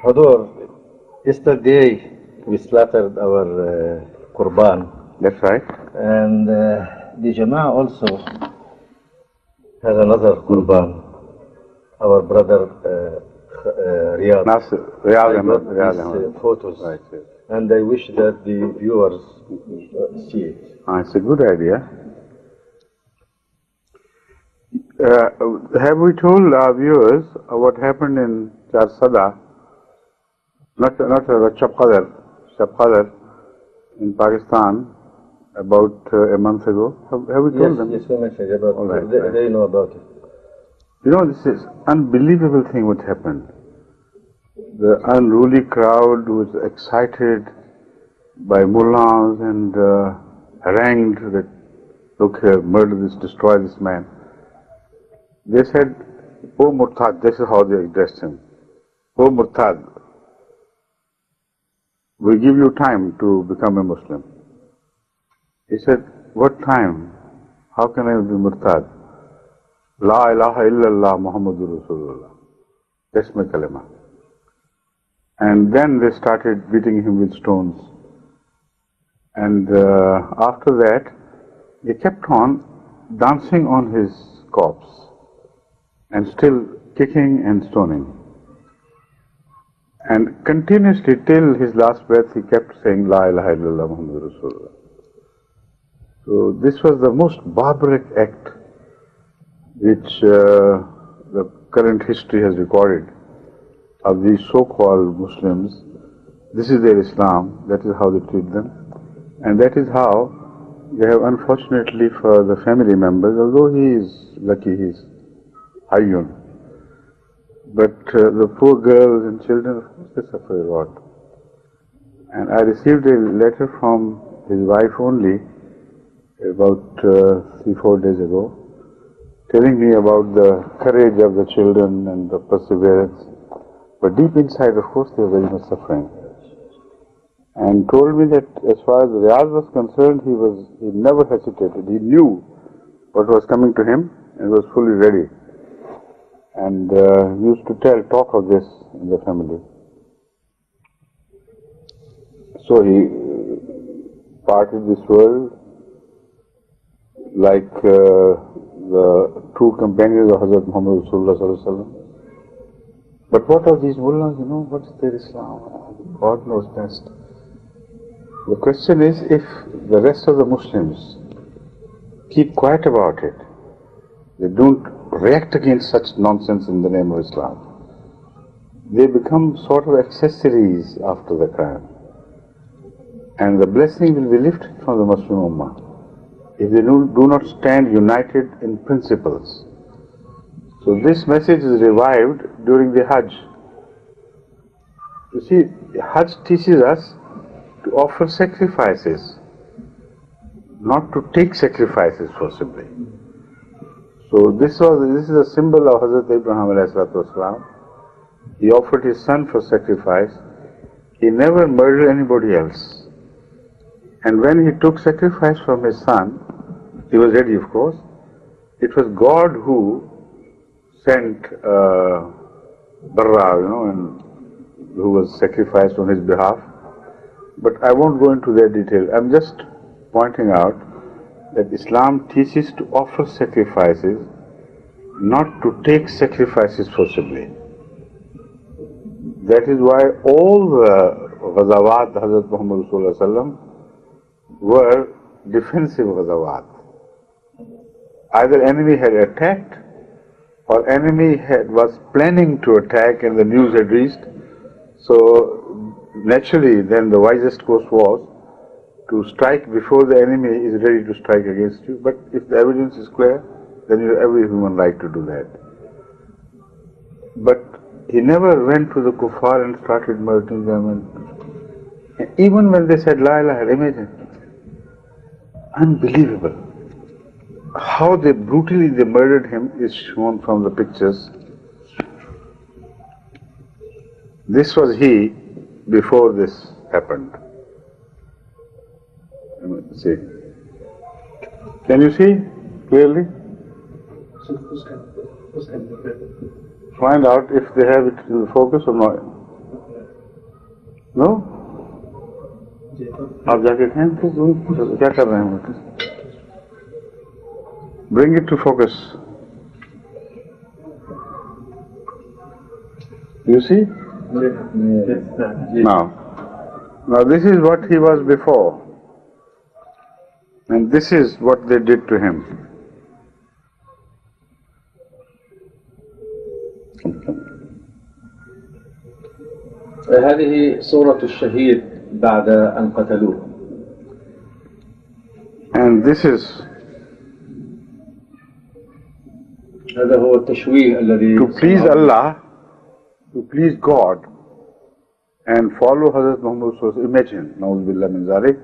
Hadhrat, yesterday we slaughtered our Qurban, That's right. and the Jama'ah also has another Qurban. Our brother Riaz. Nasir, Riaz, I got Riaz, these photos, Right, yes. and I wish that the viewers see it. It's a good idea. Have we told our viewers what happened in Charsada, not Chapqadar in Pakistan about a month ago? Have we told them? Yes, we mentioned about All right, they, right. they know about it. You know, this is unbelievable thing what happened. The unruly crowd was excited by mullahs and harangued that, look here, murder this, destroy this man. They said, "Oh Murtad," this is how they addressed him. "Oh Murtad, we give you time to become a Muslim." He said, "What time? How can I be Murtad? La ilaha illallah Muhammadur Rasulullah. That's my kalima." And then they started beating him with stones. And after that, they kept on dancing on his corpse and still kicking and stoning. And continuously till his last breath, he kept saying, La ilaha illallah Muhammadur Rasulullah. So this was the most barbaric act which the current history has recorded of these so-called Muslims. This is their Islam, that is how they treat them. And that is how they have, unfortunately for the family members, although he is lucky, he is Hayyun, but the poor girls and children, of course, they suffer a lot. And I received a letter from his wife only about 3-4 days ago, telling me about the courage of the children and the perseverance. But deep inside, of course, they were very much suffering. And told me that as far as Riaz was concerned, he never hesitated. He knew what was coming to him and was fully ready. And used to talk of this in the family. So he parted this world like the true companions of Hadhrat Muhammad Rasulullah Sallallahu Alaihi Wasallam. But what are these mullahs, what is their Islam? God knows best. The question is, if the rest of the Muslims keep quiet about it, they don't react against such nonsense in the name of Islam, they become sort of accessories after the crime. And the blessing will be lifted from the Muslim Ummah if they do not stand united in principles. So this message is revived during the Hajj. You see, Hajj teaches us to offer sacrifices, not to take sacrifices forcibly. So this is a symbol of Hazrat Ibrahim alayhi salatu wasalam. He offered his son for sacrifice. He never murdered anybody else. And when he took sacrifice from his son, he was ready, of course. It was God who sent Barra, and who was sacrificed on his behalf. But I won't go into that detail. I'm just pointing out that Islam teaches to offer sacrifices, not to take sacrifices forcibly. That is why all the ghazawat Hazrat Muhammad Rasulullah Sallam were defensive ghazawat. Either enemy had attacked or enemy was planning to attack and the news had reached. So naturally then the wisest course was to strike before the enemy is ready to strike against you. But if the evidence is clear, then you have every human right to do that. But he never went to the kuffar and started murdering them. And even when they said La ilaha, imagine, unbelievable. How they brutally murdered him is shown from the pictures. This was he before this happened. See. Can you see clearly? Find out if they have it in the focus or not. No? आप जाके खाएं तो क्या कर रहे हैं? Bring it to focus. You see? Now this is what he was before, and this is what they did to him. هذه صورة الشهيد بعد أن قتلوه. And this is هذا هو التشويه الذي to please Allah, to please God, and follow Hadhrat Muhammad Sallallahu Alaihi Wasallam. Imagine, Na'udhu Billah min Zalik,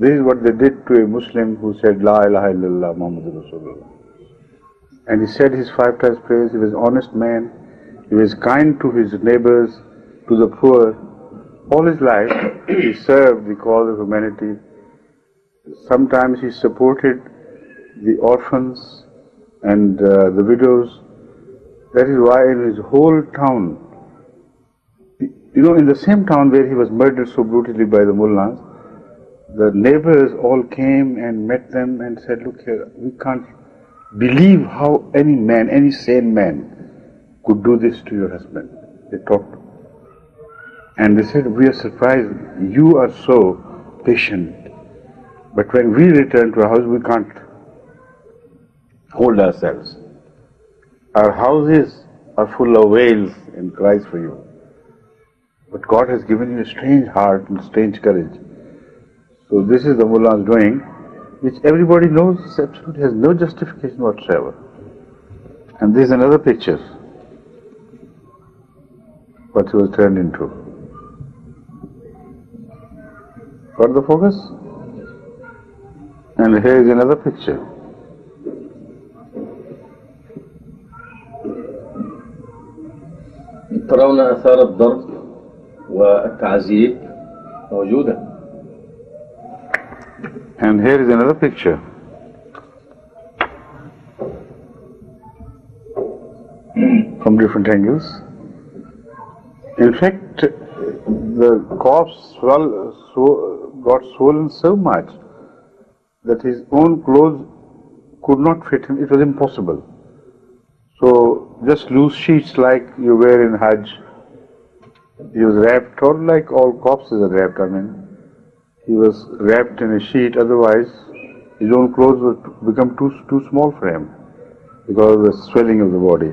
this is what they did to a Muslim who said La ilaha illallah Muhammadur Rasulullah. And he said his 5 times prayers. He was an honest man, he was kind to his neighbors, to the poor. All his life he served the cause of humanity. Sometimes he supported the orphans and the widows. That is why in his whole town, in the same town where he was murdered so brutally by the mullahs, the neighbors all came and met them and said, look here, we can't believe how any man, any sane man could do this to your husband. They talked. And they said, we are surprised, you are so patient. But when we return to our house, we can't hold ourselves. Our houses are full of wails and cries for you. But God has given you a strange heart and strange courage. So this is the mullah's doing, which everybody knows absolutely has no justification whatsoever. And this is another picture, what he was turned into. Got the focus? And here is another picture. ترون آثار الضرب والتعذيب موجودة. And here is another picture. From different angles. In fact, the corpse got swollen so much that his own clothes could not fit him. It was impossible. So just loose sheets like you wear in Hajj. He was wrapped, or like all corpses are wrapped, he was wrapped in a sheet, otherwise his own clothes would become too small for him because of the swelling of the body.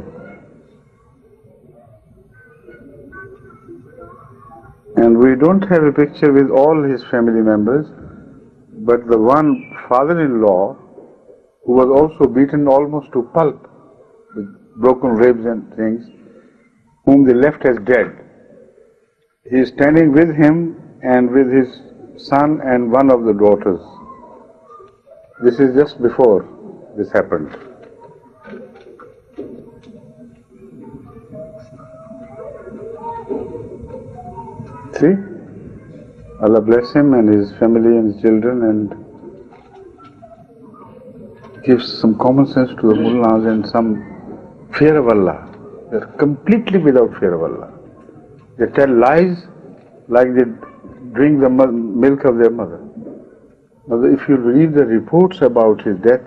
And we don't have a picture with all his family members, but the one father-in-law who was also beaten almost to pulp with broken ribs and things, whom they left as dead. He is standing with him and with his son and one of the daughters. This is just before this happened. See? Allah bless him and his family and his children, and gives some common sense to the mullahs and some fear of Allah. They are completely without fear of Allah. They tell lies like they drink the milk of their mother. Now, if you read the reports about his death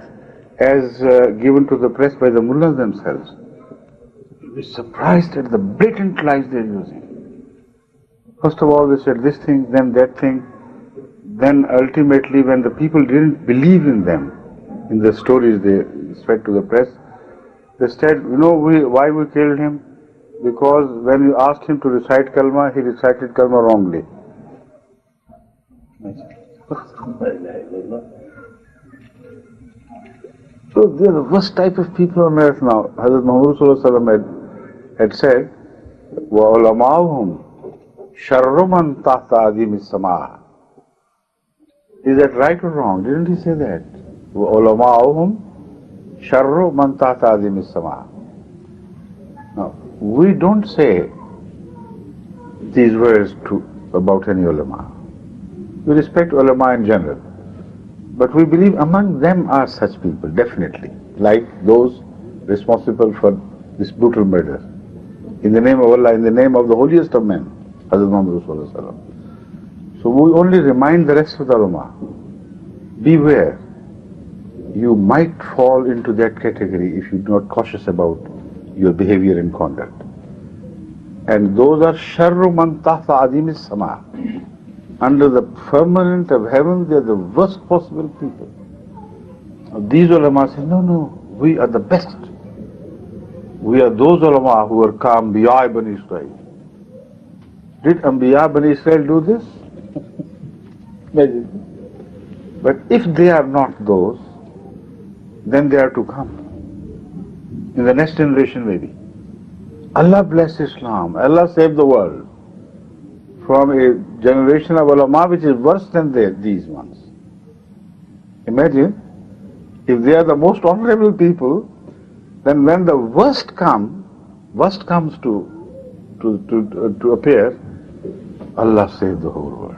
as given to the press by the mullahs themselves, you'll be surprised at the blatant lies they are using. First of all, they said this thing, then that thing. Then ultimately, when the people didn't believe in them, in the stories they spread to the press, they said, why we killed him? Because when we asked him to recite kalma, he recited kalma wrongly. So they are the worst type of people on earth now. Hadhrat Muhammad Sallallahu Alaihi Wasallam had said, وَعُلَمَاؤُهُمْ شَرُّ مَنْ تَحْتَ عَظِيمِ السَّمَاءِ. Is that right or wrong? Didn't he say that? وَعُلَمَاؤُهُمْ شَرُّ مَنْ تَحْتَ عَظِيمِ السَّمَاءِ. Now, we don't say these words about any ulama. We respect ulama in general. But we believe among them are such people, definitely, like those responsible for this brutal murder. In the name of Allah, in the name of the holiest of men, Hadhrat Muhammad Sallallahu Alaihi Wasallam. So we only remind the rest of the ulama, beware, you might fall into that category if you're not cautious about your behavior and conduct. And those are sharru man tahta adim sama. Under the firmament of heaven, they are the worst possible people. These ulama say, no, we are the best. We are those ulama who are ka Anbiya Bani Israel. Did Anbiya Bani Israel do this? But if they are not those, then they are to come. In the next generation maybe. Allah bless Islam. Allah save the world from a generation of ulama which is worse than these ones. Imagine, if they are the most honorable people, then when the worst comes to appear, Allah save the whole world.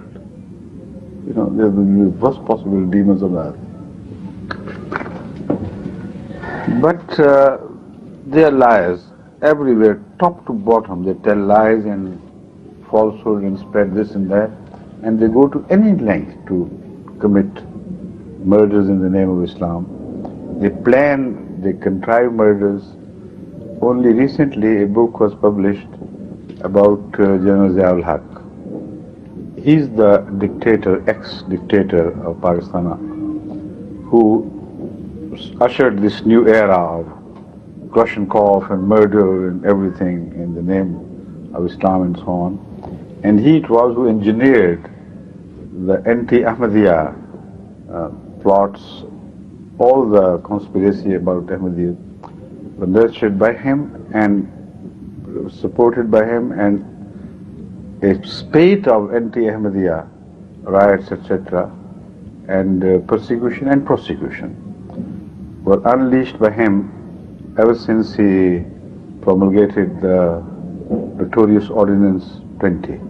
You know, they're the worst possible demons on earth. But they are liars everywhere, top to bottom. They tell lies and falsehood and spread this and that, and they go to any length to commit murders in the name of Islam. They plan, they contrive murders. Only recently a book was published about General Zia-ul-Haq. He's the dictator, ex-dictator of Pakistan, who ushered this new era of Kalashnikov and murder and everything in the name of Islam and so on. And he it was who engineered the Anti-Ahmadiyya plots, all the conspiracy about Ahmadiyya were nurtured by him and supported by him, and a spate of Anti-Ahmadiyya riots, etc., and persecution and prosecution were unleashed by him ever since he promulgated the notorious Ordinance 20.